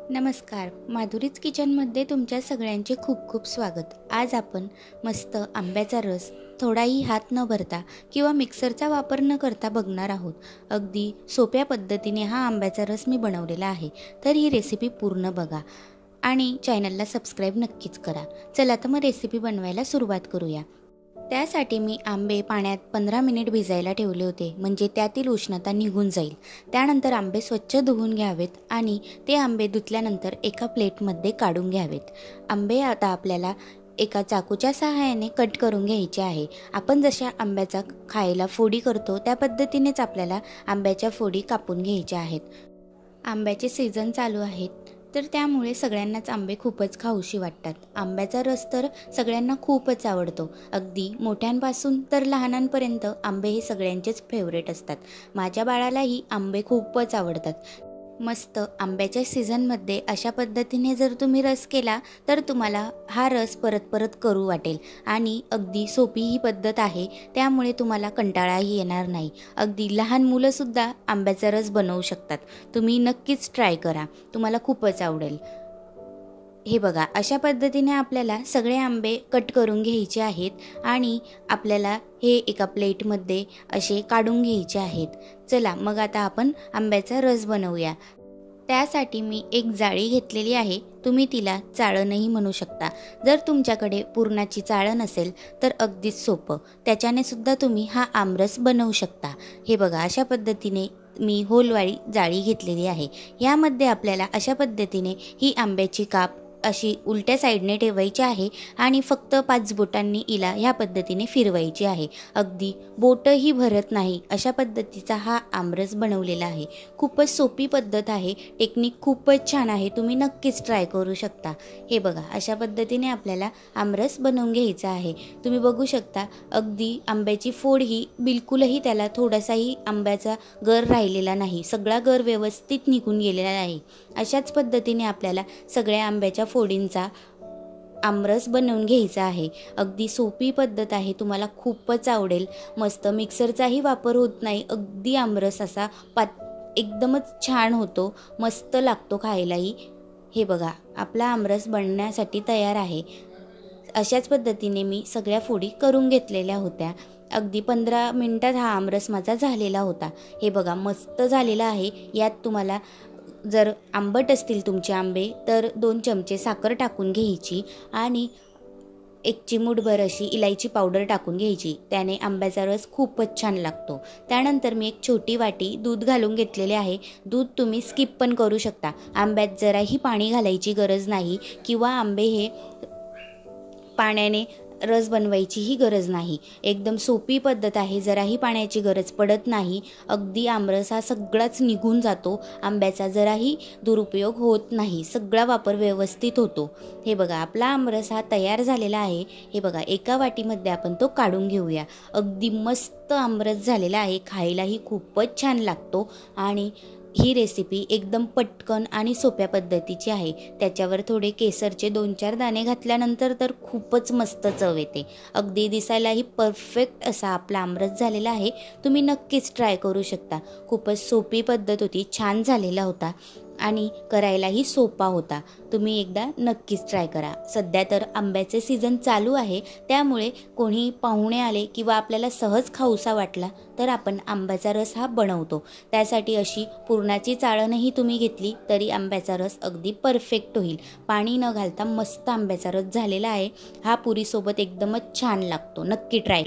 नमस्कार, माधुरीज किचनमध्ये तुमच्या सगळ्यांचे खूप खूप स्वागत। आज आपण मस्त आंब्याचा रस थोडाही हात न भरता किंवा मिक्सरचा वापर न करता बघणार आहोत। अगदी सोप्या पद्धतीने हा आंब्याचा रस मी बनवलेला आहे, तर ही रेसिपी पूर्ण बघा आणि चॅनलला सबस्क्राईब नक्कीच करा। चला तर मग रेसिपी बनवायला सुरुवात करूया। त्यासाठी मी आंबे पाण्यात 15 मिनिट भिजायला ठेवले होते, म्हणजे त्यातील उष्णता निघून जाईल। त्यानंतर आंबे स्वच्छ धुवून घ्यावेत आणि ते आंबे धुतल्यानंतर एका प्लेटमध्ये काढून घ्यावेत। आंबे आता आपल्याला एका चाकूच्या सहाय्याने कट करून घ्यायचे आहे। आपण जशा आंब्याचा खायला फोडी करतो त्या पद्धतीनेच आपल्याला आंब्याच्या फोडी कापून घ्यायच्या आहेत। आंब्याचे सीझन चालू आहेत, तर त्यामुळे सगळ्यांनाच आंबे खूपच खाऊशी वाटतात। आंब्याचा रस तर सगळ्यांना खूपच आवडतो। अगदी मोठ्यांपासून तर लहानांपर्यंत आंबे हे सगळ्यांचेच फेवरेट असतात। माझ्या बाळालाही आंबे खूपच आवडतात। मस्त आंब्याच्या सीझनमध्ये अशा पद्धतीने जर तुम्ही रस केला तर तुम्हाला हा रस परत परत करू वाटेल आणि अगदी सोपी ही पद्धत आहे, त्यामुळे तुम्हाला कंटाळाही येणार नाही। अगदी लहान मुलंसुद्धा आंब्याचा रस बनवू शकतात। तुम्ही नक्कीच ट्राय करा, तुम्हाला खूपच आवडेल। हे बघा, अशा पद्धतीने आपल्याला सगळे आंबे कट करून घ्यायचे आहेत आणि आपल्याला हे एका प्लेटमध्ये असे काढून घ्यायचे आहेत। चला मग आता आपण आंब्याचा रस बनवूया। त्यासाठी मी एक जाळी घेतलेली आहे, तुम्ही तिला चाळणही म्हणू शकता। जर तुमच्याकडे पुरणाची चाळण असेल तर अगदीच सोपं, त्याच्याने सुद्धा तुम्ही हा आमरस बनवू शकता। हे बघा, अशा पद्धतीने मी होलवाळी जाळी घेतलेली आहे। यामध्ये आपल्याला अशा पद्धतीने ही आंब्याची काप अशी उलट्या साईडने ठेवायची आहे आणि फक्त 5 बोटांनी हिला ह्या पद्धतीने फिरवायची आहे। अगदी बोटही भरत नाही अशा पद्धतीचा हा आमरस बनवलेला आहे। खूपच सोपी पद्धत आहे, टेक्निक खूपच छान आहे, तुम्ही नक्कीच ट्राय करू शकता। हे बघा, अशा पद्धतीने आपल्याला आमरस बनवून घ्यायचा आहे। तुम्ही बघू शकता, अगदी आंब्याची फोड ही बिलकुलही त्याला थोडासाही आंब्याचा गर राहिलेला नाही, सगळा गर व्यवस्थित निघून गेलेला आहे। अशाच पद्धतीने आपल्याला सगळ्या आंब्याच्या फोडींचा आमरस बनवून घ्यायचा आहे। अगदी सोपी पद्धत आहे, तुम्हाला खूपच आवडेल। मस्त मिक्सरचाही वापर होत नाही, अगदी आमरस असा एकदमच छान होतो, मस्त लागतो खायलाही। हे बघा, आपला आमरस बनण्यासाठी तयार आहे। अशाच पद्धतीने मी सगळ्या फोडी करून घेतलेल्या होत्या। अगदी 15 मिनिटात हा आमरस माझा झालेला होता। हे बघा, मस्त झालेला आहे। यात तुम्हाला जर आंबट असतील तुमचे आंबे तर 2 चमचे साखर टाकून घ्यायची आणि 1 चिमूटभर अशी इलायची पावडर टाकून घ्यायची, त्याने आंब्याचा रस खूपच छान लागतो। त्यानंतर मी एक छोटी वाटी दूध घालून घेतलेले आहे। दूध तुम्ही स्किप पण करू शकता, आंब्यात जराही पाणी घालायची गरज नाही किंवा आंबे हे पाण्याने रस बनवायचीही गरज नाही। एकदम सोपी पद्धत आहे, जराही पाण्याची गरज पडत नाही। अगदी आमरस हा सगळाच निघून जातो, आंब्याचा जराही दुरुपयोग होत नाही, सगळा वापर व्यवस्थित होतो। हे बघा, आपला आमरस हा तयार झालेला आहे। हे बघा, एका वाटीमध्ये आपण तो काढून घेऊया। अगदी मस्त आमरस झालेला आहे, खायलाही खूपच छान लागतो आणि ही रेसिपी एकदम पटकन आणि सोप्या पद्धतीची आहे। त्याच्यावर थोडे केसरचे 2-4 दाणे घातल्यानंतर तर खूपच मस्त चव येते। अगदी दिसायलाही परफेक्ट असा आपला आमरस झालेला आहे, तुम्ही नक्कीच ट्राय करू शकता। खूपच सोपी पद्धत होती, छान झालेला होता आणि करायलाही सोपा होता। तुम्ही एकदा नक्कीच ट्राय करा। सध्या तर आंब्याचे सीझन चालू आहे, त्यामुळे कोणी पाहुणे आले किंवा आपल्याला सहज खाऊसा वाटला तर आपण आंब्याचा रस हा बनवतो। त्यासाठी अशी पुरणाची चाळणही तुम्ही घेतली तरी आंब्याचा रस अगदी परफेक्ट होईल। पाणी न घालता मस्त आंब्याचा रस झालेला आहे, हा पुरीसोबत एकदमच छान लागतो। नक्की ट्राय